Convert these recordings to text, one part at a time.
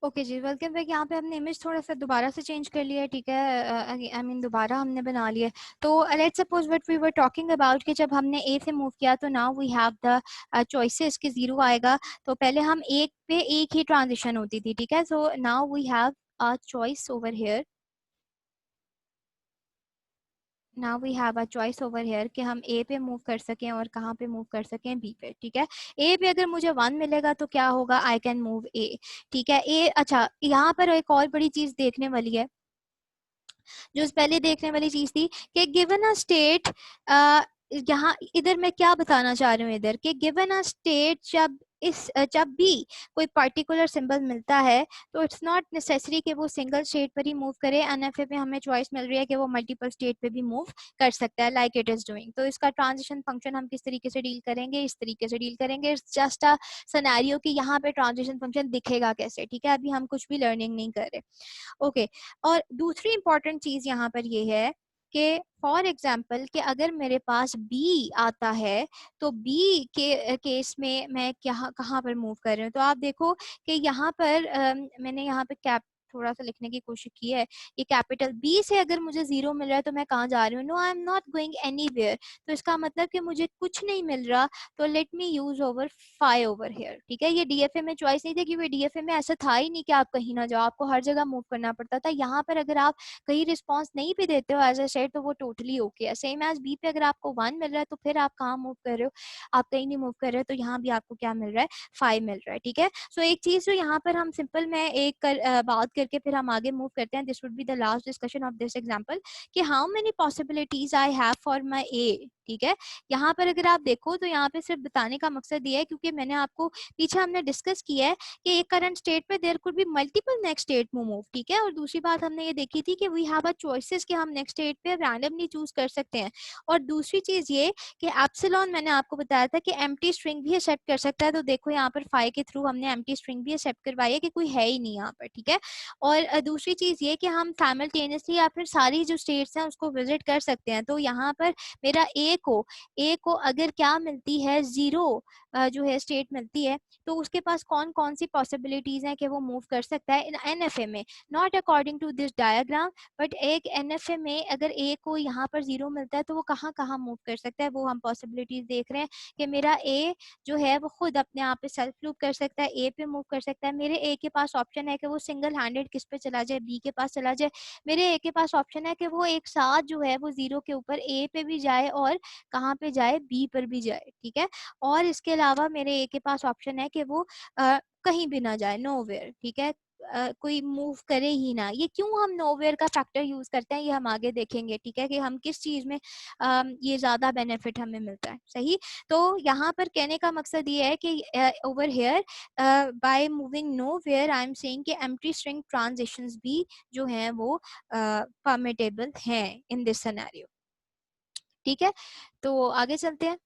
Okay जी, welcome back. यहाँ पे हमने इमेज थोड़ा सा दोबारा से चेंज कर लिया है, ठीक है। आई मीन दोबारा हमने बना लिया है। तो let's suppose what we were talking about कि जब हमने ए से मूव किया तो now we have the choices कि जीरो आएगा। तो पहले हम एक पे एक ही ट्रांजिशन होती थी, ठीक है। So now we have a choice over here. Now we have a choice over here कि हम ए पे मूव कर सकें और कहाँ पे मूव कर सकें, बी पे, ठीक है। ए पे अगर मुझे 1 मिलेगा तो क्या होगा, आई कैन मूव ए, ठीक है। ए, अच्छा, यहाँ पर एक और बड़ी चीज देखने वाली है, जो पहले देखने वाली चीज थी कि गिवन अ स्टेट, यहाँ इधर मैं क्या बताना चाह रही हूँ इधर कि गिवन अ स्टेट जब भी कोई पर्टिकुलर सिंबल मिलता है तो इट्स नॉट नेसेसरी कि वो सिंगल स्टेट पर ही मूव करे। एनएफए में हमें चॉइस मिल रही है कि वो मल्टीपल स्टेट पे भी मूव कर सकता है, लाइक इट इज डूइंग। तो इसका ट्रांजिशन फंक्शन हम किस तरीके से डील करेंगे, इस तरीके से डील करेंगे। इट्स जस्ट अ सिनेरियो कि यहाँ पे ट्रांजिशन फंक्शन दिखेगा कैसे, ठीक है। अभी हम कुछ भी लर्निंग नहीं कर रहे, ओके। और दूसरी इंपॉर्टेंट चीज यहाँ पर ये है कि फॉर एग्जाम्पल कि अगर मेरे पास बी आता है तो बी के केस में मैं क्या कहाँ पर मूव कर रही हूँ। तो आप देखो कि यहाँ पर मैंने यहाँ पे कैप थोड़ा सा लिखने की कोशिश की है। ये कैपिटल बी से अगर मुझे जीरो मिल रहा है तो मैं कहाँ जा रही हूँ, no I am not going anywhere. तो इसका मतलब कि मुझे कुछ नहीं मिल रहा, तो let me use over five over here, ठीक है। ये डीएफए में चॉइस नहीं थी क्योंकि डीएफए में ऐसा था ही नहीं कि आप कहीं ना जाओ, आपको हर जगह मूव करना पड़ता था। यहाँ पर अगर आप कहीं रिस्पॉन्स नहीं भी देते हो एज ए सेड तो वो टोटली ओके है। सेम एज बी पे अगर आपको 1 मिल रहा है तो फिर आप कहाँ मूव कर रहे हो, आप कहीं नहीं मूव कर रहे हो, तो यहाँ भी आपको क्या मिल रहा है, 5 मिल रहा है, ठीक है। सो एक चीज जो यहाँ पर हम सिंपल में बात करके फिर हम आगे मूव करते हैं। This would be the last discussion of this example कि how many possibilities I have for my A, ठीक है। यहाँ पर अगर आप देखो तो यहाँ पे सिर्फ बताने का मकसद ये है क्योंकि मैंने आपको पीछे हमने डिस्कस किया है कि एक करंट स्टेट पे there could be multiple next state move, ठीक है। और दूसरी बात हमने ये देखी थी कि वी हैव अ चॉइसेस कि हम नेक्स्ट स्टेट पे रैंडमली चूज कर सकते हैं। और दूसरी चीज ये कि एप्सिलॉन मैंने आपको बताया था कि एम्प्टी स्ट्रिंग भी एक्सेप्ट कर सकता है। तो देखो यहाँ पर फाइव के थ्रू हमने एम्प्टी स्ट्रिंग भी एक्सेप्ट करवाई है कि कोई है ही नहीं यहाँ पर, ठीक है। और दूसरी चीज ये कि हम साइमल्टेनियसली या फिर सारी जो स्टेट्स हैं उसको विजिट कर सकते हैं। तो यहाँ पर मेरा ए को अगर क्या मिलती है, जीरो जो है स्टेट मिलती है, तो उसके पास कौन कौन सी पॉसिबिलिटीज हैं कि वो मूव कर सकता है इन एनएफए में, not according to this diagram, but एक एनएफए में अगर ए को यहाँ पर जीरो मिलता है तो वो कहाँ कहाँ मूव कर सकता है, वो हम पॉसिबिलिटीज देख रहे हैं कि मेरा ए जो है वो खुद अपने आप पे सेल्फ लूप कर सकता है, ए पे मूव कर सकता है। मेरे ए के पास ऑप्शन है कि वो सिंगल हैंडेड किस पे चला जाए, बी के पास चला जाए। मेरे ए के पास ऑप्शन है कि वो एक साथ जो है वो जीरो के ऊपर ए पे भी जाए और कहाँ पे जाए, बी पर भी जाए, ठीक है। और इसके अलावा मेरे ए के पास ऑप्शन है कि वो कहीं भी ना जाए, नोवेयर, ठीक है। कोई मूव करे ही ना। ये क्यों हम नोवेयर का फैक्टर यूज करते हैं ये हम आगे देखेंगे, ठीक है, कि हम किस चीज में ये ज्यादा बेनिफिट हमें मिलता है, सही। तो यहाँ पर कहने का मकसद ये है कि over here by moving nowhere I am saying कि एम्प्टी स्ट्रिंग ट्रांजिशंस भी जो हैं वो परमिटेबल हैं इन दिस सिनेरियो, ठीक है। तो आगे चलते हैं।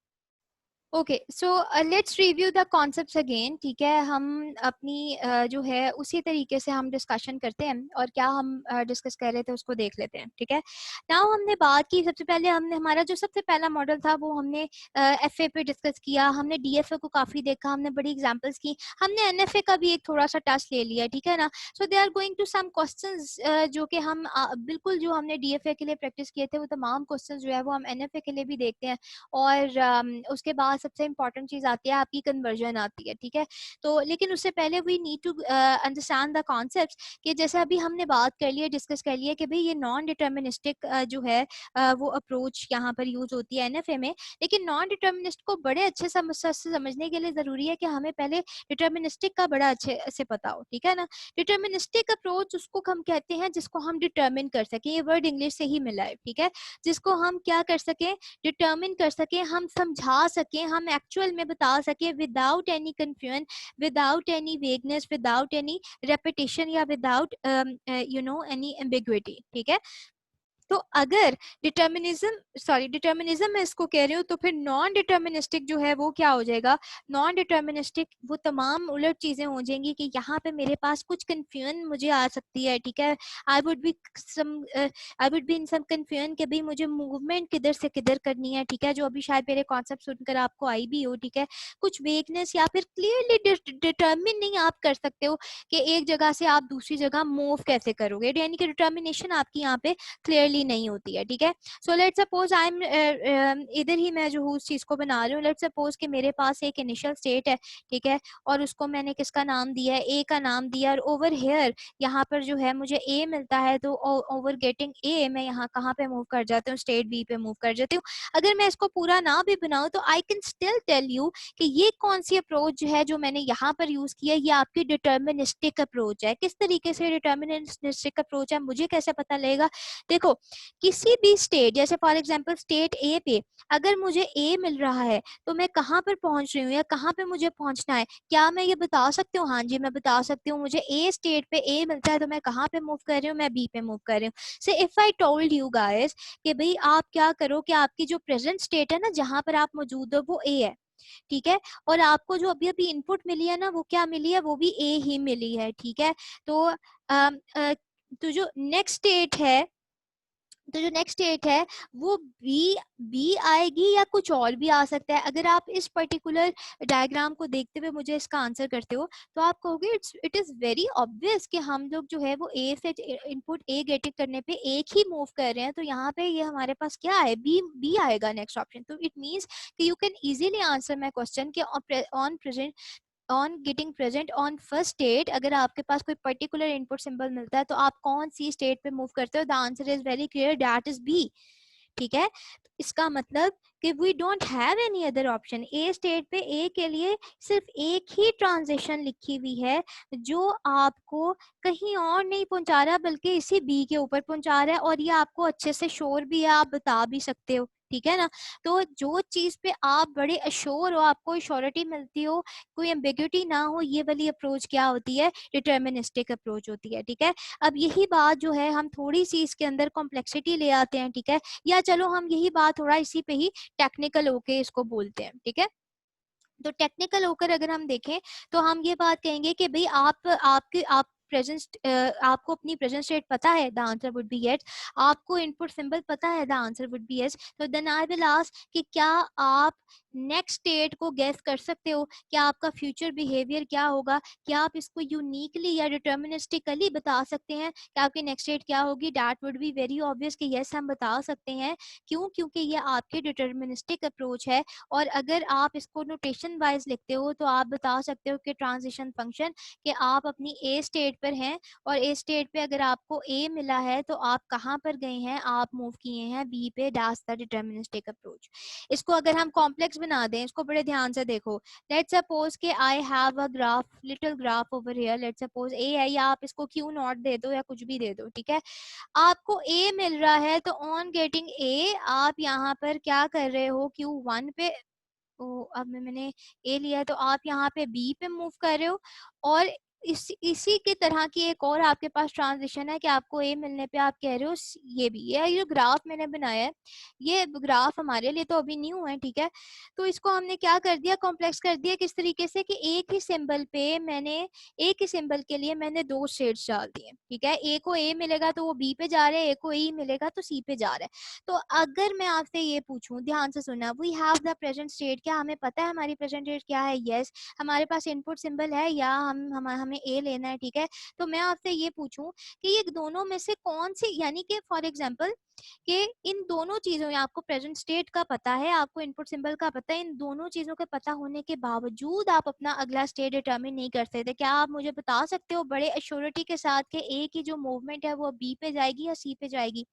Okay, so let's review the concepts again, ठीक है। हम अपनी जो है उसी तरीके से हम डिस्कशन करते हैं और क्या हम डिस्कस कर रहे थे उसको देख लेते हैं, ठीक है। नाउ हमने बात की, सबसे पहले हमने हमारा जो सबसे पहला मॉडल था वो हमने एफए पे डिस्कस किया, हमने डीएफए को काफी देखा, हमने बड़ी एग्जांपल्स की, हमने एनएफए का भी एक थोड़ा सा टच ले लिया, ठीक है ना। So they are going to some questions जो कि हम बिल्कुल जो हमने डीएफए के लिए प्रैक्टिस किए थे वो तमाम क्वेश्चंस जो है वो हम एनएफए के लिए भी देखते हैं। और उसके बाद सबसे इंपॉर्टेंट चीज आती है आपकी कन्वर्जन आती है, ठीक है। तो लेकिन उससे पहले we need to understand the concepts कि जैसे अभी हमने बात कर ली है, डिस्कस कर लिया कि भाई ये नॉन डिटर्मिनिस्टिक जो है वो अप्रोच यहाँ पर यूज होती है एनएफए में। लेकिन नॉन डिटर्मिनिस्ट को बड़े अच्छे से समझने के लिए जरूरी है कि हमें पहले डिटर्मिनिस्टिक का बड़ा अच्छे से पता हो, ठीक है ना। डिटर्मिनिस्टिक अप्रोच उसको हम कहते हैं जिसको हम डिटर्मिन कर सकें, ये वर्ड इंग्लिश से ही मिला है, ठीक है। जिसको हम क्या कर सकें, डिटर्मिन कर सके, हम समझा सके, हम एक्चुअल में बता सके without any confusion, without any vagueness, without any repetition या without you know any ambiguity, ठीक है। तो अगर डिटर्मिनिज्म मैं इसको कह रही हूँ, तो फिर नॉन डिटर्मिनिस्टिक जो है वो क्या हो जाएगा, नॉन डिटर्मिनिस्टिक वो तमाम उलट चीजें हो जाएंगी कि यहाँ पे मेरे पास कुछ कंफ्यूजन मुझे आ सकती है, ठीक है। I would be some I would be in some confusion कि भाई मुझे मूवमेंट किधर से किधर करनी है, ठीक है, जो अभी शायद मेरे कॉन्सेप्ट सुनकर आपको आई भी हो, ठीक है। कुछ वेकनेस या फिर क्लियरली डिटर्मिन नहीं आप कर सकते हो कि एक जगह से आप दूसरी जगह मूव कैसे करोगे, यानी कि डिटर्मिनेशन आपकी यहाँ पे क्लियरली नहीं होती है, ठीक है। So let suppose I am इधर ही मैं जो हूँ उस चीज को बना रही हूँ। लेट सपोज कि मेरे पास एक इनिशियल स्टेट है, ठीक है, और उसको मैंने किसका नाम दिया है, ए का नाम दिया, और ओवर हेयर यहाँ पर जो है मुझे ए मिलता है, तो ओवर गेटिंग ए मैं यहाँ कहाँ पे मूव कर जाती हूँ, स्टेट बी पे मूव कर जाती हूँ। अगर मैं इसको पूरा ना भी बनाऊँ तो I can still tell you कि ये कौन सी अप्रोच है जो मैंने यहाँ पर यूज किया, ये आपकी डिटर्मिनिस्टिक अप्रोच है। किस तरीके से डिटर्मिनिस्टिक अप्रोच है, मुझे कैसे पता लगेगा? देखो, किसी भी स्टेट, जैसे फॉर एग्जांपल स्टेट ए पे अगर मुझे ए मिल रहा है तो मैं कहाँ पर पहुंच रही हूँ या कहाँ पे मुझे पहुंचना है, क्या मैं ये बता सकती हूँ? हाँ जी, मैं बता सकती हूँ। मुझे ए स्टेट पे ए मिलता है तो मैं कहाँ पे मूव कर रही हूँ, मैं बी पे मूव कर रही हूँ। So if I told you guys कि भाई आप क्या करो कि आपकी जो प्रेजेंट स्टेट है ना, जहाँ पर आप मौजूद हो, वो ए है, ठीक है, और आपको जो अभी अभी इनपुट मिली है ना, वो क्या मिली है, वो भी ए ही मिली है, ठीक है। तो तो जो नेक्स्ट स्टेट है, तो जो नेक्स्ट स्टेट है वो बी बी आएगी या कुछ और भी आ सकता है। अगर आप इस पर्टिकुलर डायग्राम को देखते हुए मुझे इसका आंसर करते हो तो आप कहोगे इट इज वेरी ऑब्वियस कि हम लोग जो है वो ए से इनपुट ए गेटिंग करने पे एक ही मूव कर रहे हैं, तो यहाँ पे ये हमारे पास क्या है, बी बी आएगा नेक्स्ट ऑप्शन। तो इट मीन्स कि you can easily answer my question कि on present on getting present on first state, अगर आपके पास कोई पर्टिकुलर इनपुट सिंबल मिलता है तो आप कौन सी स्टेट पे मूव करते हो? The answer is very clear, that is B, ठीक है। इसका मतलब कि we don't have any other option. A state पे ए के लिए सिर्फ एक ही ट्रांजिशन लिखी हुई है जो आपको कहीं और नहीं पहुंचा रहा बल्कि इसी बी के ऊपर पहुंचा रहा है, और ये आपको अच्छे से श्योर भी है, आप बता भी सकते हो, ठीक है ना। तो जो चीज पे आप बड़े अश्योर हो, आपको श्योरिटी मिलती हो, कोई एम्बिग्युइटी ना हो, ये वाली अप्रोच क्या होती है, डिटर्मिनिस्टिक अप्रोच होती है, ठीक है। अब यही बात जो है हम थोड़ी सी इसके अंदर कॉम्प्लेक्सिटी ले आते हैं, ठीक है, या चलो हम यही बात थोड़ा इसी पे ही टेक्निकल होके इसको बोलते हैं, ठीक है। तो टेक्निकल होकर अगर हम देखें तो हम ये बात कहेंगे कि भाई आप प्रेजेंट आपको अपनी प्रेजेंट स्टेट पता है, the answer would be yes. आपको इनपुट सिंबल पता है, the answer would be yes. तो देन आई विल आस्क कि क्या आप नेक्स्ट स्टेट को गेस कर सकते हो, क्या आपका फ्यूचर बिहेवियर क्या होगा, क्या आप इसको यूनिकली या डिटर्मिनिस्टिकली बता सकते हैं कि आपकी नेक्स्ट स्टेट क्या होगी? That would be very obvious कि यस हम बता सकते हैं। क्यों? क्योंकि ये आपकी डिटर्मिनिस्टिक अप्रोच है। और अगर आप इसको नोटेशन वाइज लिखते हो तो आप बता सकते हो कि ट्रांजिशन फंक्शन, कि आप अपनी ए स्टेट पर हैं और ए स्टेट पे अगर आपको ए मिला है तो आप कहाँ पर गए हैं, आप मूव किए हैं बी पे, दैट्स द डिटर्मिनिस्टिक अप्रोच। इसको अगर हम कॉम्प्लेक्स बना दें, इसको बड़े ध्यान से देखो। लेट्स सपोज कि I have a graph, little graph over here, let's suppose A है, या आप इसको क्यू नॉट दे दो या कुछ भी दे दो, ठीक है। आपको ए मिल रहा है तो ऑन गेटिंग ए आप यहाँ पर क्या कर रहे हो, Q1 पे, तो अब मैंने ए लिया है तो आप यहाँ पे बी पे मूव कर रहे हो। और इसी की तरह की एक और आपके पास ट्रांजिशन है कि आपको ए मिलने पे आप कह रहे हो ये भी। ये जो ग्राफ मैंने बनाया है, ये ग्राफ हमारे लिए तो अभी न्यू है, ठीक है। तो इसको हमने क्या कर दिया, कॉम्प्लेक्स कर दिया। किस तरीके से कि एक ही सिंबल पे मैंने, एक ही सिंबल के लिए मैंने दो शेड्स डाल दिए, ठीक है। ए को ए मिलेगा तो वो बी पे जा रहा है, ए को ए मिलेगा तो सी पे जा रहा है। तो अगर मैं आपसे ये पूछूं, ध्यान से सुनना, we have the present state, क्या हमें पता है हमारी प्रेजेंट स्टेट क्या है? यस, हमारे पास इनपुट सिंबल है या हमें ए लेना है, ठीक है। तो मैं आपसे ये पूछूं कि ये दोनों में से कौन सी, यानी कि फॉर एग्जांपल कि इन दोनों चीजों में आपको प्रेजेंट स्टेट का पता है, आपको इनपुट सिंबल का पता है, इन दोनों चीजों के पता होने के बावजूद आप अपना अगला स्टेट डिटरमिन नहीं कर सकते, क्या आप मुझे बता सकते हो बड़े एश्योरिटी के साथ कि ए की जो मूवमेंट है वो बी पे जाएगी या सी पे जाएगी,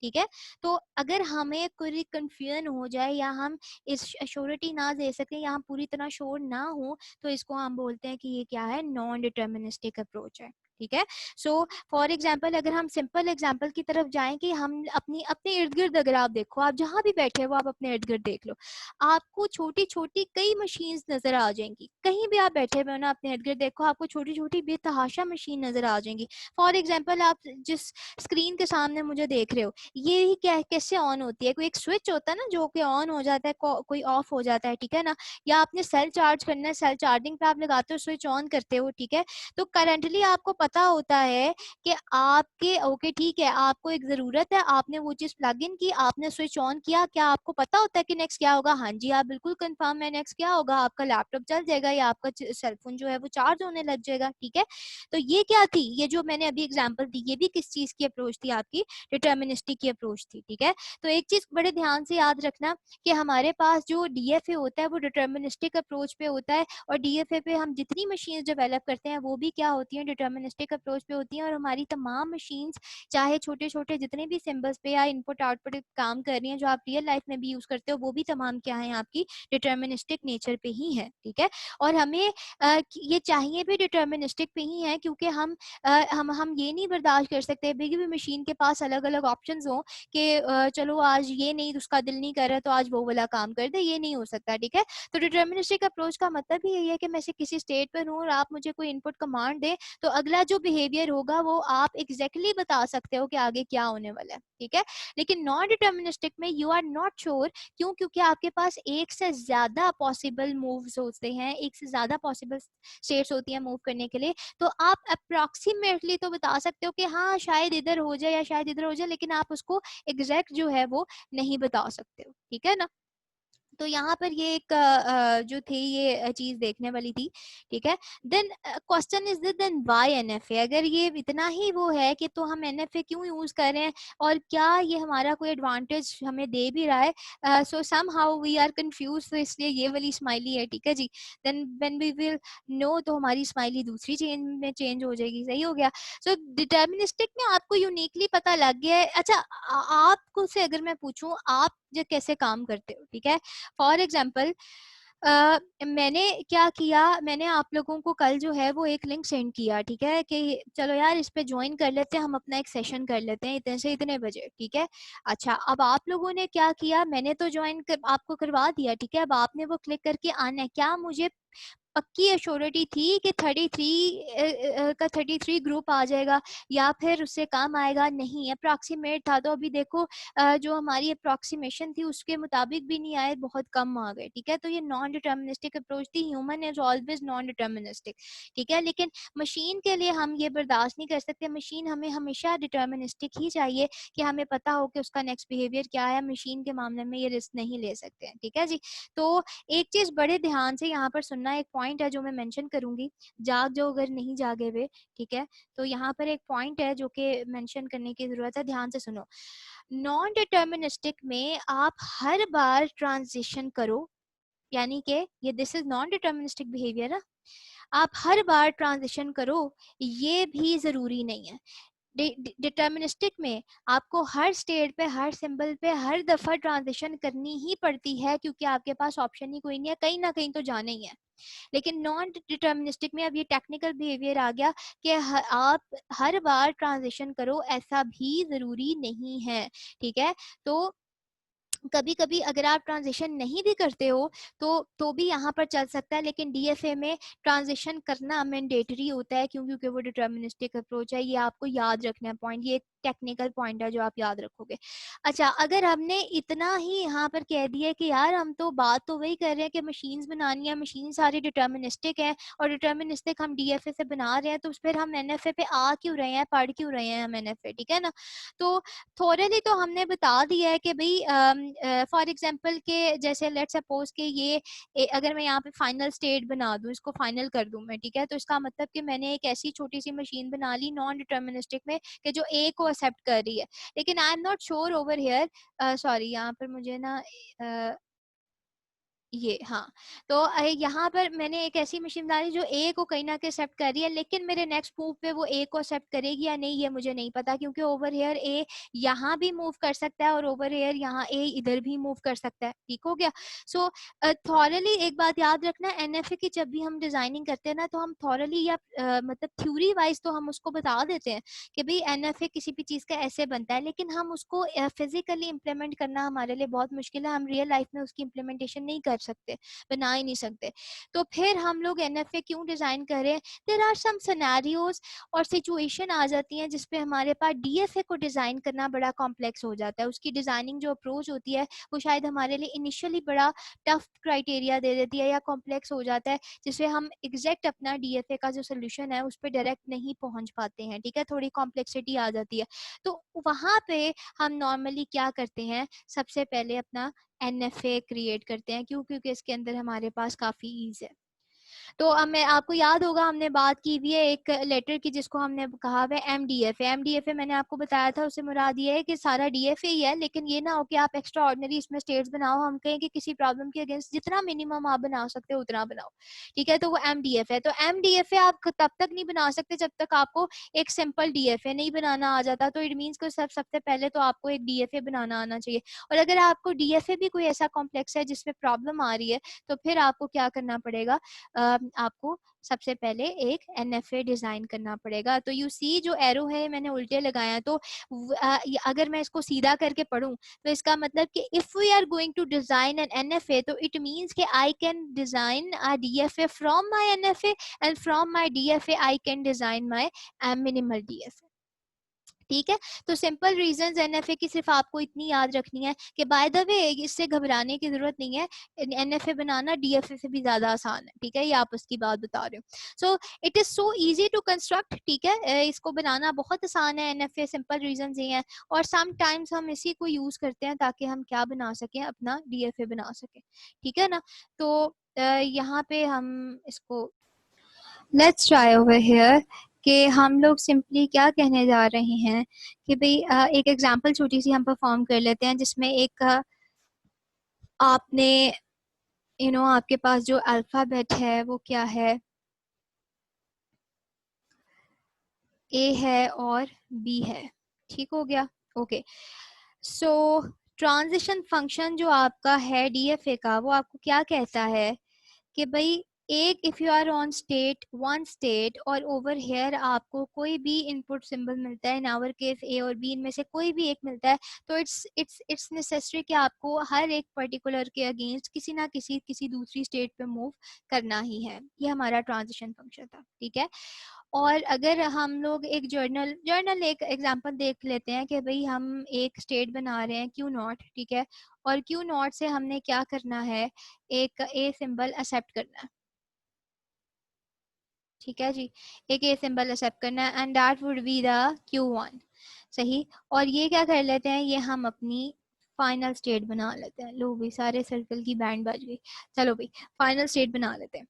ठीक है। तो अगर हमें कोई कंफ्यूजन हो जाए या हम इस एश्योरिटी ना दे सकें या हम पूरी तरह श्योर ना हो, तो इसको हम बोलते हैं कि ये क्या है, नॉन डिटर्मिनिस्टिक अप्रोच है। ठीक है। सो फॉर एग्जांपल अगर हम सिंपल एग्जांपल की तरफ जाएं कि हम अपने इर्द गिर्द, अगर आप देखो, आप जहां भी बैठे हो आप अपने इर्द गिर्द देख लो, आपको छोटी छोटी कई मशीन्स नजर आ जाएंगी। कहीं भी आप बैठे हुए हो ना, अपने इर्द गिर्द देखो, आपको छोटी छोटी बेतहाशा मशीन नजर आ जाएंगी। फॉर एग्जाम्पल आप जिस स्क्रीन के सामने मुझे देख रहे हो, ये ही क्या कैसे ऑन होती है? कोई एक स्विच होता है ना जो कि ऑन हो जाता है, कोई ऑफ हो जाता है, ठीक है ना। या आपने सेल चार्ज करना है, सेल चार्जिंग पे आप लगाते हो, स्विच ऑन करते हो, ठीक है। तो करंटली आपको पता होता है कि आपके, ओके ठीक है, आपको एक जरूरत है, आपने वो चीज प्लग इन की, आपने स्विच ऑन किया, क्या आपको पता होता है कि नेक्स्ट क्या होगा? हाँ जी, आप बिल्कुल कंफर्म है, नेक्स्ट क्या होगा? आपका लैपटॉप चल जाएगा या आपका सेलफोन जो है वो चार्ज होने लग जाएगा, ठीक है। तो ये क्या थी, ये जो मैंने अभी एग्जांपल दी, ये भी किस चीज की अप्रोच थी? आपकी डिटर्मिनिस्टिक की अप्रोच थी, ठीक है। तो एक चीज बड़े ध्यान से याद रखना कि हमारे पास जो डीएफए होता है वो डिटर्मिनिस्टिक अप्रोच पे होता है, और डीएफए पे हम जितनी मशीन डेवलप करते हैं वो भी क्या होती हैं? डिटर्मिनिस्टिक अप्रोच पे होती हैं। और हमारी तमाम मशीन्स, चाहे छोटे छोटे जितने भी सिंबल्स पे या इनपुट आउटपुट काम कर रही हैं, जो आप रियल लाइफ में भी यूज करते हो, वो भी तमाम क्या है? आपकी डिटर्मिनिस्टिक नेचर पे ही है, ठीक है। और हमें ये चाहिए भी डिटर्मिनिस्टिक पे ही है, क्योंकि हम ये नहीं बर्दाश्त कर सकते भी कि भी मशीन के पास अलग अलग ऑप्शंस हो कि चलो आज ये नहीं, उसका दिल नहीं कर रहा तो आज वो वाला काम कर दे, ये नहीं हो सकता, ठीक है। तो डिटर्मिनिस्टिक अप्रोच का मतलब ही यही है कि मैं से किसी स्टेट पर हूँ और आप मुझे कोई इनपुट कमांड दे, तो अगला जो बिहेवियर होगा वो आप एग्जैक्टली बता सकते हो कि आगे क्या होने वाला है, ठीक है। लेकिन नॉन डिटर्मिनिस्टिक में यू आर नॉट श्योर, क्यों? क्योंकि आपके पास एक से ज्यादा पॉसिबल मूव्स होते हैं, एक से ज्यादा पॉसिबल स्टेट्स होती हैं मूव करने के लिए। तो आप अप्रोक्सीमेटली तो बता सकते हो कि हाँ शायद इधर हो जाए या शायद इधर हो जाए, लेकिन आप उसको एग्जैक्ट जो है वो नहीं बता सकते हो, ठीक है ना। तो यहाँ पर ये एक जो थी ये चीज देखने वाली थी, ठीक है। Then question is then why NFA? अगर ये इतना ही वो है कि तो हम एनएफए क्यों यूज कर रहे हैं, और क्या ये हमारा कोई एडवांटेज हमें दे भी रहा है? So somehow we are confuse, तो इसलिए ये वाली स्माइली है, ठीक है जी। Then when we will know, तो हमारी स्माइली दूसरी चेंज में चेंज हो जाएगी, सही हो गया। सो डिटर्मिनिस्टिक में आपको यूनिकली पता लग गया है। अच्छा, आपको से अगर मैं पूछूं आप जो कैसे काम करते हो, ठीक है। फॉर एग्जाम्पल मैंने क्या किया, मैंने आप लोगों को कल जो है वो एक लिंक सेंड किया, ठीक है, कि चलो यार इस पे ज्वाइन कर लेते हैं, हम अपना एक सेशन कर लेते हैं इतने से इतने बजे, ठीक है। अच्छा, अब आप लोगों ने क्या किया, मैंने तो ज्वाइन कर आपको करवा दिया, ठीक है। अब आपने वो क्लिक करके आना है, क्या मुझे पक्की एश्योरिटी थी कि 33 का 33 ग्रुप आ जाएगा या फिर उससे कम आएगा? नहीं, अप्रॉक्सीमेट था। तो अभी देखो जो हमारी अप्रॉक्सीमेशन थी उसके मुताबिक भी नहीं आए, बहुत कम आ गए, ठीक है। तो ये नॉन डिटर्मिनिस्टिक अप्रोच थी, human is always non deterministic, ठीक है। लेकिन मशीन के लिए हम ये बर्दाश्त नहीं कर सकते, मशीन हमें हमेशा डिटर्मिनिस्टिक ही चाहिए कि हमें पता हो कि उसका नेक्स्ट बिहेवियर क्या है। मशीन के मामले में ये रिस्क नहीं ले सकते हैं, ठीक है जी। तो एक चीज बड़े ध्यान से यहाँ पर सुनना, एक पॉइंट है जो मैं मेंशन करूंगी, जाग जो अगर नहीं जागे हुए, ठीक है। तो यहाँ पर एक पॉइंट है जो कि मेंशन करने की जरूरत है, ध्यान से सुनो। नॉन डिटर्मिनिस्टिक में आप हर बार ट्रांजिशन करो, यानी कि ये this is non deterministic behaviour है, आप हर बार ट्रांजिशन करो, ये भी जरूरी नहीं है। डिटर्मिनिस्टिक में आपको हर स्टेट पे, हर सिंबल पे हर दफा ट्रांजिशन करनी ही पड़ती है, क्योंकि आपके पास ऑप्शन ही कोई नहीं है, कहीं ना कहीं तो जाना ही है। लेकिन नॉन डिटर्मिनिस्टिक में अब ये टेक्निकल बिहेवियर आ गया कि आप हर बार ट्रांजिशन करो, ऐसा भी जरूरी नहीं है, ठीक है। तो कभी कभी अगर आप ट्रांजिशन नहीं भी करते हो तो भी यहाँ पर चल सकता है, लेकिन डीएफए में ट्रांजिशन करना मैंडेटरी होता है, क्यों? क्योंकि वो डिटर्मिनिस्टिक अप्रोच है। ये आपको याद रखना है पॉइंट, ये टेक्निकल पॉइंट है जो आप याद रखोगे। अच्छा, अगर हमने इतना ही यहाँ पर कह दिया कि यार हम तो बात तो वही कर रहे हैं कि मशीन्स बनानी है, मशीन सारी डिटर्मिनिस्टिक है और डिटर्मिनिस्टिक हम डीएफए से बना रहे हैं, तो फिर हम एनएफए पे आ क्यों रहे हैं, पढ़ क्यों रहे हैं हम एनएफए, ठीक है ना। तो थोड़े तो हमने बता दिया है कि भाई फॉर एग्जांपल के जैसे लेट्स सपोज कि ये अगर मैं यहाँ पे फाइनल स्टेट बना दूं, इसको फाइनल कर दूं मैं, ठीक है। तो इसका मतलब कि मैंने एक ऐसी छोटी सी मशीन बना ली नॉन डिटर्मिनिस्टिक में कि जो ए को एक्सेप्ट कर रही है, लेकिन आई am not sure over here, sorry यहाँ पर मुझे ना ये हाँ। तो यहाँ पर मैंने एक ऐसी मशीन डाली जो ए को कहीं ना कहीं एक्सेप्ट कर रही है, लेकिन मेरे नेक्स्ट मूव पे वो ए को एक्सेप्ट करेगी या नहीं ये मुझे नहीं पता, क्योंकि ओवर हेयर ए यहाँ भी मूव कर सकता है और ओवर हेयर यहाँ ए इधर भी मूव कर सकता है। ठीक हो गया। सो थॉरली एक बात याद रखना, एनएफए की जब भी हम डिजाइनिंग करते हैं ना, तो हम थॉरली या मतलब थ्योरी वाइज तो हम उसको बता देते हैं कि भाई एनएफए किसी भी चीज का ऐसे बनता है, लेकिन हम उसको फिजिकली इम्प्लीमेंट करना हमारे लिए बहुत मुश्किल है। हम रियल लाइफ में उसकी इम्प्लीमेंटेशन नहीं कर सकते, बना ही नहीं सकते। तो फिर हम लोग एनएफए क्यों डिजाइन करें? देयर आर सम सिनेरियोज और सिचुएशन आ जाती हैं जिसपे हमारे पास डीएफए को डिजाइन करना बड़ा कॉम्प्लेक्स हो जाता है। उसकी डिजाइनिंग जो अप्रोच होती है वो शायद हमारे लिए इनिशियली बड़ा टफ क्राइटेरिया दे देती है या कॉम्प्लेक्स हो जाता है, जिससे हम एग्जैक्ट अपना डीएफए का जो सोल्यूशन है उस पर डायरेक्ट नहीं पहुंच पाते हैं। ठीक है, थोड़ी कॉम्प्लेक्सिटी आ जाती है। तो वहां पे हम नॉर्मली क्या करते हैं, सबसे पहले अपना एनएफए क्रिएट करते हैं। क्यों? क्योंकि इसके अंदर हमारे पास काफी ईज है। तो अब मैं आपको याद होगा हमने बात की हुई है एक लेटर की जिसको हमने कहा है एमडीएफए। एमडीएफए मैंने आपको बताया था, उससे मुराद ये है कि सारा डीएफए ही है, लेकिन ये ना हो कि आप एक्स्ट्रा ऑर्डिनरी इसमें स्टेट्स बनाओ। हम कहें कि किसी प्रॉब्लम के अगेंस्ट जितना मिनिमम आप बना सकते हो उतना बनाओ। ठीक है, तो वो एमडीएफए है। तो एमडीएफए आप तब तक नहीं बना सकते जब तक आपको एक सिंपल डीएफए नहीं बनाना आ जाता। तो इट मीन्स को सबसे पहले तो आपको एक डीएफए बनाना आना चाहिए। और अगर आपको डीएफए भी कोई ऐसा कॉम्प्लेक्स है जिसमें प्रॉब्लम आ रही है, तो फिर आपको क्या करना पड़ेगा, आपको सबसे पहले एक एनएफए डिजाइन करना पड़ेगा। तो यू सी जो एरो है मैंने उल्टे लगाया, तो अगर मैं इसको सीधा करके पढूं तो इसका मतलब कि if we are going to design an NFA, तो इट मींस कि I can design a DFA from my NFA, and from my DFA I can design my minimal DFA. ठीक है, तो सिंपल रीजंस एनएफए की सिर्फ आपको इतनी याद रखनी है कि बाय द वे इससे घबराने की जरूरत नहीं है। एनएफए बनाना डीएफए से भी ज्यादा आसान है। ठीक है, ये आप उसकी बात बता रहे हो। So it is so easy to construct. ठीक है, इसको बनाना बहुत आसान है एनएफए। सिंपल रीजंस ये हैं, और सम टाइम्स हम इसी को यूज करते हैं ताकि हम क्या बना सकें, अपना डीएफए बना सकें। ठीक है ना। तो यहाँ पे हम इसको लेट्स ट्राई ओवर हियर कि हम लोग सिंपली क्या कहने जा रहे हैं कि भाई एक एग्जांपल छोटी सी हम परफॉर्म कर लेते हैं, जिसमें एक आपने आपके पास जो अल्फ़ाबेट है वो क्या है, ए है और बी है। ठीक हो गया। ओके, सो ट्रांजिशन फंक्शन जो आपका है डीएफए का, वो आपको क्या कहता है कि भाई एक if you are on state one state और ओवर हेयर आपको कोई भी इनपुट सिंबल मिलता है, इन आवर केस ए और बी, इनमें से कोई भी एक मिलता है, तो इट्स नेसेसरी कि आपको हर एक पर्टिकुलर के अगेंस्ट किसी दूसरी स्टेट पे मूव करना ही है। ये हमारा ट्रांजिशन फंक्शन था। ठीक है, और अगर हम लोग एक जर्नल एक एग्जांपल देख लेते हैं कि भाई हम एक स्टेट बना रहे हैं क्यू नॉट। ठीक है, और क्यू नॉट से हमने क्या करना है, एक ए सिंबल एक्सेप्ट करना है। ठीक है जी, एक ए सिंबल एक्सेप्ट करना है, and that would be the Q1। सही, और ये क्या कर लेते हैं, ये हम अपनी फाइनल स्टेट बना लेते हैं। लो भाई, सारे सर्कल की बैंड बज गई। चलो भाई, फाइनल स्टेट बना लेते हैं।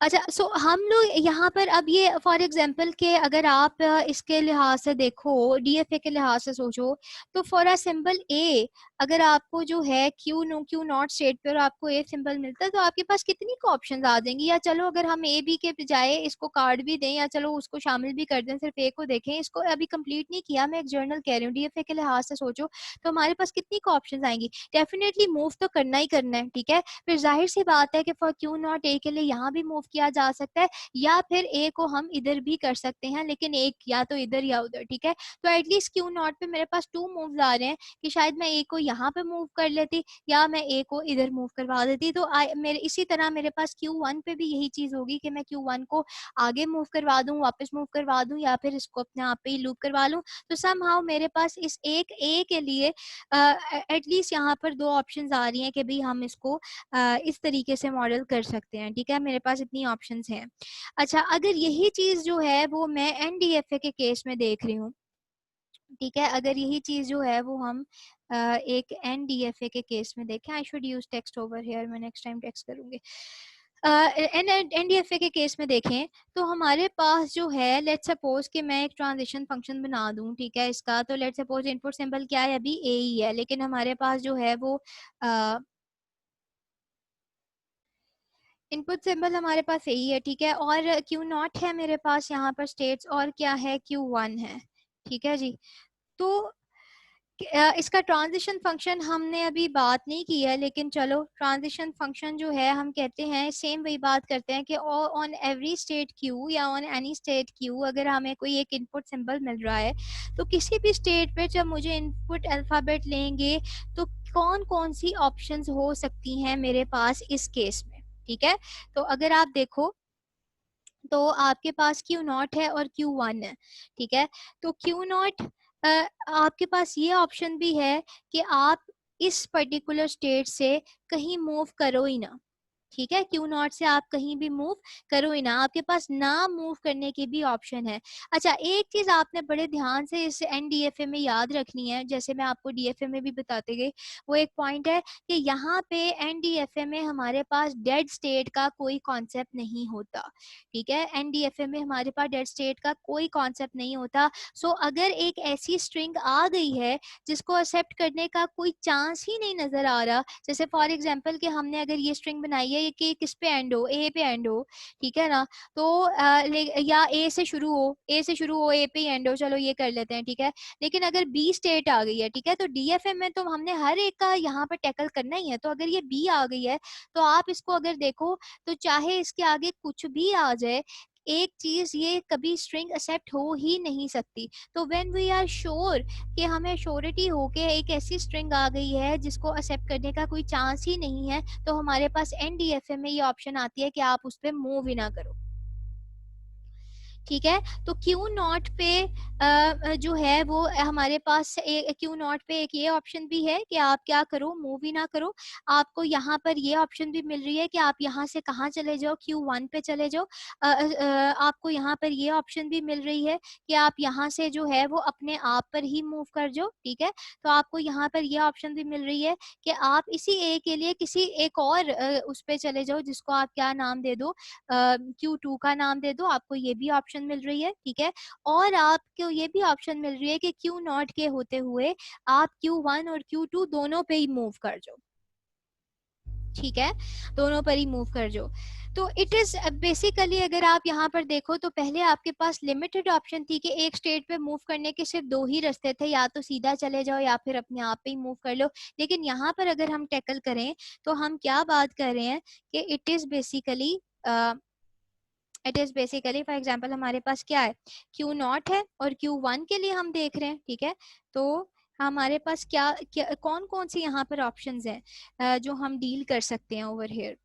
अच्छा, सो हम लोग यहाँ पर अब ये फॉर एग्जांपल के अगर आप इसके लिहाज से देखो, डीएफए के लिहाज से सोचो, तो फॉर अ सिंबल ए अगर आपको जो है क्यू नॉट स्टेट पे और आपको ए सिंबल मिलता है, तो आपके पास कितनी को ऑप्शन आ जाएंगी। या चलो अगर हम ए बी के बजाय इसको कार्ड भी दें, या चलो उसको शामिल भी कर दें, सिर्फ ए को देखें, इसको अभी कंप्लीट नहीं किया, मैं एक जर्नल कह रही हूँ। डीएफए के लिहाज से सोचो तो हमारे पास कितनी को ऑप्शन आएंगी। डेफिनेटली मूव तो करना ही करना है। ठीक है, फिर जाहिर सी बात है कि फॉर क्यू नॉट ए के लिए यहाँ भी मूव किया जा सकता है, या फिर ए को हम इधर भी कर सकते हैं, लेकिन एक या तो इधर या उधर। ठीक है, तो एटलीस्ट क्यू नॉट पे मेरे पास 2 मूव्स आ रहे हैं कि शायद मैं ए को यहाँ पे मूव कर लेती, या मैं ए को इधर मूव करवा देती। तो मेरे इसी तरह मेरे पास Q1 पे भी यही चीज होगी कि मैं Q1 को आगे मूव करवा दूं, वापस मूव करवा दूं, या फिर इसको अपने आप पे ही लूप करवा लूं। तो समहाउ मेरे पास इस एक ए के लिए एटलीस्ट यहाँ पर 2 ऑप्शंस आ रही हैं कि भाई हम इसको इस तरीके से मॉडल कर सकते हैं। ठीक है, मेरे पास इतनी ऑप्शंस हैं। अच्छा, अगर यही चीज जो है वो मैं एनडीएफए के केस में देख रही हूँ। ठीक है, अगर यही चीज जो है वो हम एक एनडीएफए के केस में देखें, I should use text over here, मैं नेक्स्ट टाइम टेक्स्ट करूंगी। एनडीएफए के केस में देखें तो हमारे पास जो है, लेट्स सपोज कि मैं एक ट्रांजिशन फंक्शन बना दूं। ठीक है, इसका तो लेट्स सपोज इनपुट सिंबल क्या है, अभी ए ही है, लेकिन हमारे पास जो है वो इनपुट सिंबल हमारे पास यही है, ठीक है, और Q0 है मेरे पास यहाँ पर स्टेट्स, और क्या है, Q1 है, ठीक है जी। तो इसका ट्रांजिशन फंक्शन हमने अभी बात नहीं की है, लेकिन चलो ट्रांजिशन फंक्शन जो है हम कहते हैं सेम वही बात करते हैं कि ऑन एवरी स्टेट क्यू या ऑन एनी स्टेट क्यू अगर हमें कोई एक इनपुट सिंबल मिल रहा है तो किसी भी स्टेट पे जब मुझे इनपुट अल्फ़ाबेट लेंगे तो कौन कौन सी ऑप्शंस हो सकती हैं मेरे पास इस केस में, ठीक है। तो अगर आप देखो तो आपके पास Q0 है और Q1 है, ठीक है। तो Q0 आपके पास ये ऑप्शन भी है कि आप इस पर्टिकुलर स्टेट से कहीं मूव करो ही ना, ठीक है। Q0 से आप कहीं भी मूव करो ही ना, आपके पास ना मूव करने की भी ऑप्शन है। अच्छा, एक चीज आपने बड़े ध्यान से इस NDFA में याद रखनी है, जैसे मैं आपको DFA में भी बताते गई, वो एक पॉइंट है कि यहाँ पे NDFA में हमारे पास डेड स्टेट का कोई कॉन्सेप्ट नहीं होता, ठीक है। NDFA में हमारे पास डेड स्टेट का कोई कॉन्सेप्ट नहीं होता। सो अगर एक ऐसी स्ट्रिंग आ गई है जिसको एक्सेप्ट करने का कोई चांस ही नहीं नजर आ रहा, जैसे फॉर एग्जांपल कि हमने अगर ये स्ट्रिंग बनाई है कि किस पे एंड हो, ए पे एंड हो, ठीक है ना, तो या ए से शुरू हो, ए से शुरू हो ए पे एंड हो, चलो ये कर लेते हैं, ठीक है। लेकिन अगर बी स्टेट आ गई है, ठीक है, तो DFM में तो हमने हर एक का यहाँ पर टैकल करना ही है। तो अगर ये बी आ गई है तो आप इसको अगर देखो तो चाहे इसके आगे कुछ भी आ जाए, एक चीज ये कभी स्ट्रिंग एक्सेप्ट हो ही नहीं सकती। तो व्हेन वी आर श्योर कि हमें श्योरिटी हो के एक ऐसी स्ट्रिंग आ गई है जिसको एक्सेप्ट करने का कोई चांस ही नहीं है, तो हमारे पास NDFA में ये ऑप्शन आती है कि आप उस पर मूव ही ना करो, ठीक है। तो Q0 पे जो है वो हमारे पास Q0 पे एक ये ऑप्शन भी है कि आप क्या करो, मूव ही ना करो। आपको यहाँ पर ये ऑप्शन भी मिल रही है कि आप यहाँ से कहाँ चले जाओ, Q1 पे चले जाओ। आपको यहाँ पर ये ऑप्शन भी मिल रही है कि आप यहाँ से जो है वो अपने आप पर ही मूव कर जाओ, ठीक है। तो आपको यहाँ पर ये ऑप्शन भी मिल रही है कि आप इसी ए के लिए किसी एक और उस पे चले जाओ जिसको आप क्या नाम दे दो, Q2 का नाम दे दो, आपको ये भी ऑप्शन मिल रही है, ठीक है। और आपको ये भी ऑप्शन मिल रही है कि Q0 के होते हुए आप Q1 और Q2 दोनों पे ही मूव कर जाओ, ठीक है, दोनों पर ही मूव कर जाओ। तो इट इज बेसिकली अगर आप यहाँ पर देखो तो पहले आपके पास लिमिटेड ऑप्शन थी कि एक स्टेट पे मूव करने के सिर्फ दो ही रास्ते थे, या तो सीधा चले जाओ या फिर अपने आप पे ही मूव कर लो। लेकिन यहाँ पर अगर हम टैकल करें तो हम क्या बात कर रहे हैं कि it is basically for example हमारे पास क्या है, Q0 है और Q1 के लिए हम देख रहे हैं, ठीक है। तो हमारे पास क्या कौन कौन सी यहाँ पर ऑप्शंस हैं जो हम डील कर सकते हैं ओवर हियर।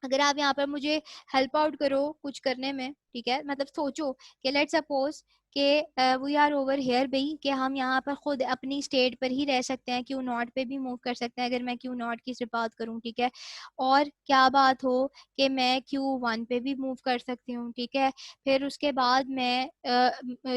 अगर आप यहाँ पर मुझे हेल्प आउट करो कुछ करने में, ठीक है, मतलब सोचो कि लेट्स सपोज कि वी आर ओवर हेयर भाई, कि हम यहाँ पर खुद अपनी स्टेट पर ही रह सकते हैं, Q0 पे भी मूव कर सकते हैं अगर मैं Q0 की सिर्फ बात करूँ, ठीक है। और क्या बात हो कि मैं Q1 पे भी मूव कर सकती हूँ, ठीक है। फिर उसके बाद मैं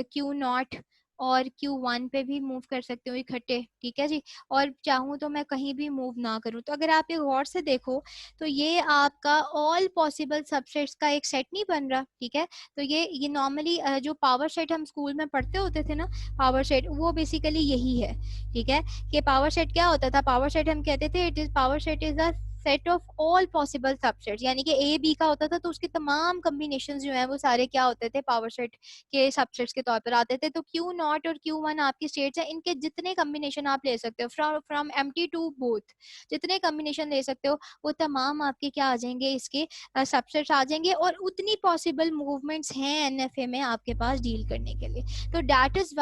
Q0 और Q1 पे भी मूव कर सकती हूँ इकट्ठे, ठीक है जी। और चाहूँ तो मैं कहीं भी मूव ना करूँ। तो अगर आप ये गौर से देखो तो ये आपका ऑल पॉसिबल सबसेट्स का एक सेट नहीं बन रहा, ठीक है। तो ये नॉर्मली जो पावर सेट हम स्कूल में पढ़ते होते थे ना, पावर सेट, वो बेसिकली यही है, ठीक है। कि पावर सेट क्या होता था, पावर सेट हम कहते थे it is power set is a set of all possible subsets, यानी कि ए बी का होता था तो उसके तमाम कम्बिनेशन जो है वो सारे क्या होते थे, पावर सेट के सबसेट्स के तौर पर आते थे। तो Q0 और Q1 आपकी स्टेट्स है, इनके जितने कम्बिनेशन आप ले सकते हो फ्रॉम एम्प्टी टू बोथ, जितने कम्बिनेशन ले सकते हो वो तमाम आपके क्या आ जाएंगे, इसके सबसेट्स आ जाएंगे। और उतनी पॉसिबल मूवमेंट्स हैं NFA में आपके पास डील करने के लिए। तो दैट इज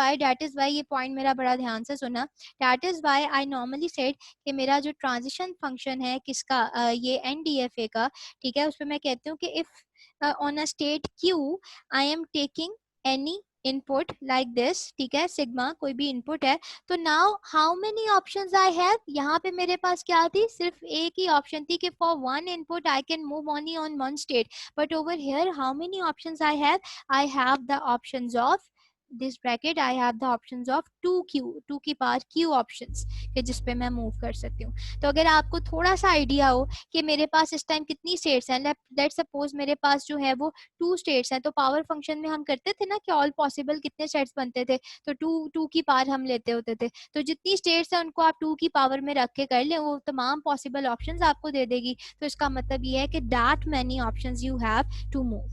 वाई ये पॉइंट मेरा बड़ा ध्यान से सुना, that is why I normally said कि मेरा जो ट्रांजिशन फंक्शन है किसका, ये NDFA का, ठीक है, उसमें मैं कहती हूँ कि if on a state Q I am taking any input like this, ठीक है, सिग्मा कोई भी इनपुट है, तो now how many options I have, यहाँ पे मेरे पास क्या थी, सिर्फ एक ही ऑप्शन थी कि for one input I can move only on one state, but over here how many options I have the options of this bracket I have the options of 2q, 2 की पावर q ऑप्शंस के जिस पे मैं move कर सकती हूँ। तो अगर आपको थोड़ा सा आइडिया हो कि मेरे पास इस टाइम कितनी स्टेट्स हैं, लेट्स सपोज मेरे पास जो है वो 2 स्टेट्स हैं, तो पावर फंक्शन में हम करते थे ना कि ऑल पॉसिबल कितने सेट्स बनते थे, तो 2 की पावर हम लेते होते थे। तो जितनी स्टेट्स हैं उनको आप 2 की पावर में रख के कर लें, वो तमाम पॉसिबल ऑप्शंस आपको दे देगी। तो इसका मतलब ये है कि that many options you have to move,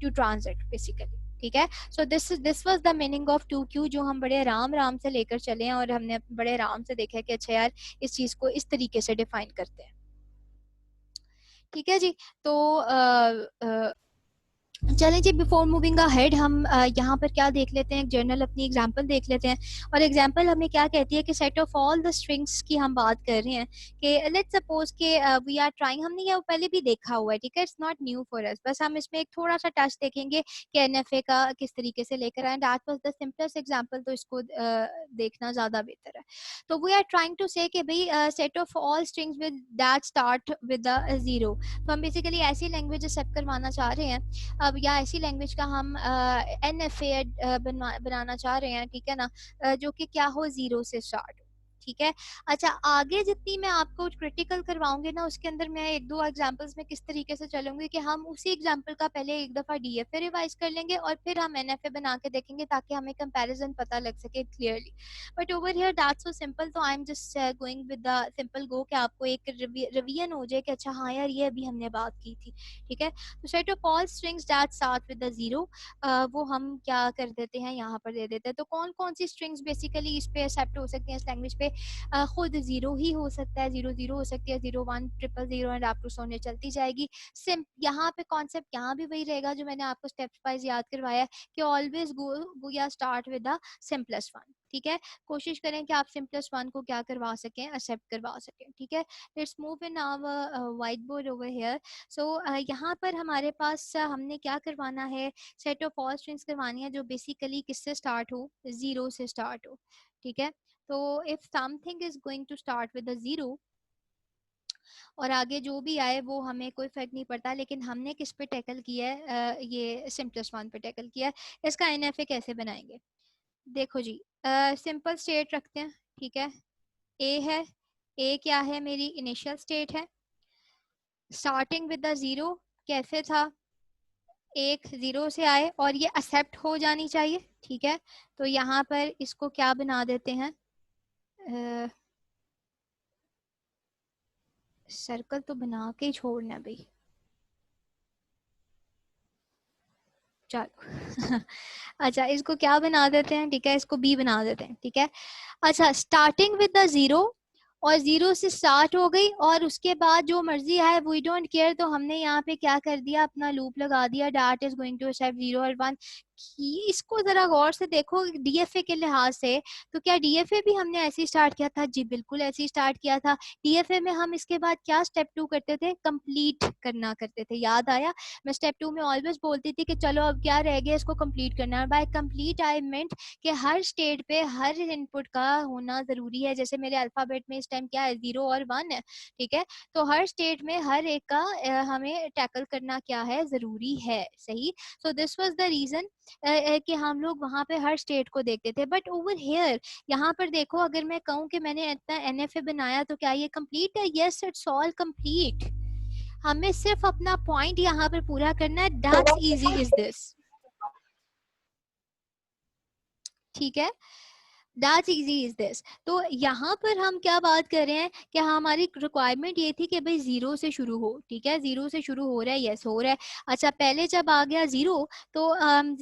to transit basically. ठीक है, so this was the meaning of 2q, जो हम बड़े आराम आराम से लेकर चले हैं और हमने बड़े आराम से देखा है कि अच्छा यार इस चीज को इस तरीके से डिफाइन करते हैं। ठीक है जी, तो चलें जी, बिफोर मूविंग अहेड हम यहाँ पर क्या देख लेते हैं, एक जर्नल अपनी एग्जांपल देख लेते हैं। और एग्जांपल हमें क्या कहती है कि set of all the strings की हम बात कर रहे हैं कि लेट्स सपोज के वी आर ट्राइंग, हमने ये पहले भी देखा हुआ है, ठीक है, it's not new for us, बस हम इसमें एक थोड़ा सा टच देखेंगे कि एनएफए का किस तरीके से लेकर आए। That was the simplest example, तो इसको देखना ज़्यादा बेहतर है। तो वी आर ट्राइंग टू से कि भाई set of all strings with that start with the zero. तो हम बेसिकली ऐसी लैंग्वेज एक्सेप्ट करवाना चाह रहे हैं अब, या ऐसी लैंग्वेज का हम एनएफए बनाना चाह रहे हैं, ठीक है ना, जो कि क्या हो, जीरो से स्टार्ट हो। ठीक है, अच्छा आगे जितनी मैं आपको क्रिटिकल करवाऊंगी ना, उसके अंदर मैं एक दो एग्जांपल्स में किस तरीके से चलूंगी कि हम उसी एग्जांपल का पहले एक दफा डीएफए रिवाइज कर लेंगे और फिर हम एनएफए बना के देखेंगे ताकि हमें कंपैरिजन पता लग सके clearly. But over here that's so simple, तो I am just going with the simple go कि आपको एक रिवीजन हो जाए कि अच्छा हाँ यार ये अभी हमने बात की थी। ठीक है, तो set of all strings that start with the zero, वो हम क्या कर देते हैं, यहाँ पर दे देते हैं। तो कौन कौन सी स्ट्रिंग्स बेसिकली इस पे एक्सेप्ट हो सकती हैं, इस लैंग्वेज पे, खुद जीरो ही हो सकता है, जीरो जीरो हो सकती है, 0 1 0 0 एंड आप टू सोने चलती जाएगी। सिम यहाँ पे कॉन्सेप्ट यहाँ भी वही रहेगा जो मैंने आपको स्टेप वाइज याद करवाया है कि ऑलवेज गो या start with the simplest one. ठीक है, कोशिश करें कि आप सिंपलेस्ट वन को क्या करवा सकें, एक्सेप्ट करवा सकें। ठीक है, let's move in our white board over here. So यहाँ पर हमारे पास हमने क्या करवाना है, सेट ऑफ ऑल स्ट्रिंग्स करवानी है जो बेसिकली किससे स्टार्ट हो, जीरो से स्टार्ट हो। ठीक है, तो if something is going to start with zero और आगे जो भी आए वो हमें कोई फर्क नहीं पड़ता, लेकिन हमने किस पे टैकल किया है, ये सिंपलेस्ट वन पे टैकल किया है। इसका एनएफए कैसे बनाएंगे, देखो जी, सिंपल स्टेट रखते हैं। ठीक है, ए है, ए क्या है, मेरी इनिशियल स्टेट है, स्टार्टिंग विद द जीरो कैसे था, एक जीरो से आए और ये एक्सेप्ट हो जानी चाहिए। ठीक है, तो यहाँ पर इसको क्या बना देते हैं, सर्कल तो बना के ही छोड़ना भाई, चलो अच्छा इसको क्या बना देते हैं, ठीक है, इसको बी बना देते हैं। ठीक है, अच्छा स्टार्टिंग विद द जीरो, और जीरो से स्टार्ट हो गई और उसके बाद जो मर्जी है वी डोंट केयर, तो हमने यहाँ पे क्या कर दिया, अपना लूप लगा दिया, that is going to accept 0 और 1। इसको जरा गौर से देखो डीएफए के लिहाज से, तो क्या डीएफए भी हमने ऐसे ही स्टार्ट किया था, जी बिल्कुल ऐसे ही स्टार्ट किया था। डीएफए में हम इसके बाद क्या स्टेप 2 करते थे, कंप्लीट करना करते थे, याद आया, मैं स्टेप 2 में ऑलवेज बोलती थी कि चलो अब क्या रह गया, इसको कंप्लीट करना है। बाय कंप्लीट आई मेंट कि हर स्टेट पे हर इनपुट का होना जरूरी है, जैसे मेरे अल्फाबेट में इस टाइम क्या है, 0 और 1 है। ठीक है, तो हर स्टेट में हर एक का हमें टैकल करना क्या है, जरूरी है, सही। So this was the reason कि हम लोग वहां पे हर स्टेट को देखते थे। बट ओवर हियर यहाँ पर देखो, अगर मैं कहूँ कि मैंने इतना एनएफए बनाया तो क्या ये कंप्लीट है, यस इट्स ऑल कंप्लीट। हमें सिर्फ अपना पॉइंट यहाँ पर पूरा करना है, दैट्स इजी इज दिस। ठीक है, दैट्स इजी इज दिस। तो यहाँ पर हम क्या बात कर रहे हैं कि हमारी रिक्वायरमेंट ये थी कि भाई जीरो से शुरू हो। ठीक है, जीरो से शुरू हो रहा है, यस हो रहा है। अच्छा पहले जब आ गया जीरो तो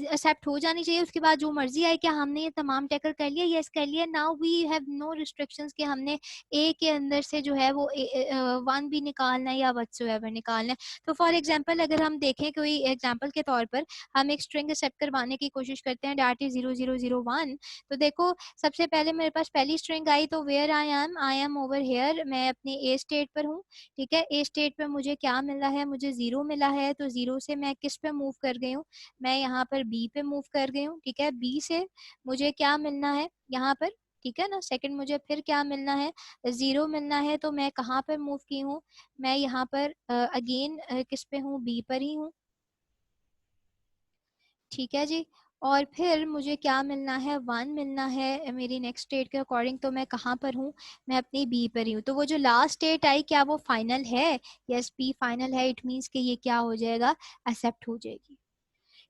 एक्सेप्ट हो जानी चाहिए, उसके बाद जो मर्जी आए, क्या हमने ये तमाम टैकल कर लिया, यस कर लिया। Now we have no restrictions कि हमने ए के अंदर से जो है वो वन भी निकालना है या व्हाटसोएवर निकालना है। तो फॉर एग्जाम्पल अगर हम देखें कोई एग्जाम्पल के तौर पर, हम एक स्ट्रिंग एक्सेप्ट करवाने की कोशिश करते हैं, डैट इज 0001। तो देखो सबसे पहले मेरे पास पहली स्ट्रिंग आई, तो where I am over here, मैं अपने ए स्टेट पर हूँ। ठीक है, ए स्टेट पे मुझे क्या मिला है, मुझे जीरो मिला है, तो जीरो से मैं किस पे मूव कर गई हूँ, मैं यहाँ पर बी पे मूव कर गई हूँ। ठीक है, बी से मुझे क्या मिलना है यहाँ पर, ठीक है ना, सेकंड मुझे फिर क्या मिलना है, जीरो मिलना है, तो मैं कहाँ पर मूव की हूँ, मैं यहाँ पर अगेन किस पे हूँ, बी पर ही हूँ। ठीक है जी, और फिर मुझे क्या मिलना है, 1 मिलना है मेरी नेक्स्ट स्टेट के अकॉर्डिंग। तो मैं कहाँ पर हूँ, मैं अपनी बी पर ही हूँ। तो वो जो लास्ट स्टेट आई क्या वो फाइनल है? यस, बी फाइनल है। इट मीन्स कि ये क्या हो जाएगा, एक्सेप्ट हो जाएगी।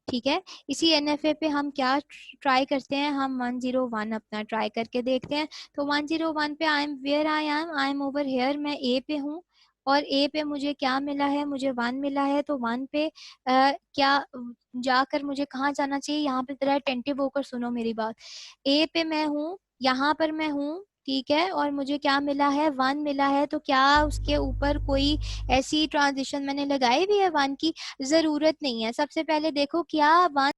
ठीक है, इसी एनएफए पे हम क्या ट्राई करते हैं, हम 101 अपना ट्राई करके देखते हैं। तो 101 पे I am where I am over here, मैं ए पे हूँ। और ए पे मुझे क्या मिला है, मुझे 1 मिला है। तो 1 पे क्या जाकर मुझे कहाँ जाना चाहिए, यहाँ पे जरा अटेंटिव होकर सुनो मेरी बात। ए पे मैं हूँ, यहाँ पर मैं हूँ, ठीक है। और मुझे क्या मिला है, 1 मिला है। तो क्या उसके ऊपर कोई ऐसी ट्रांजिशन मैंने लगाई भी है 1 की? जरूरत नहीं है। सबसे पहले देखो क्या 1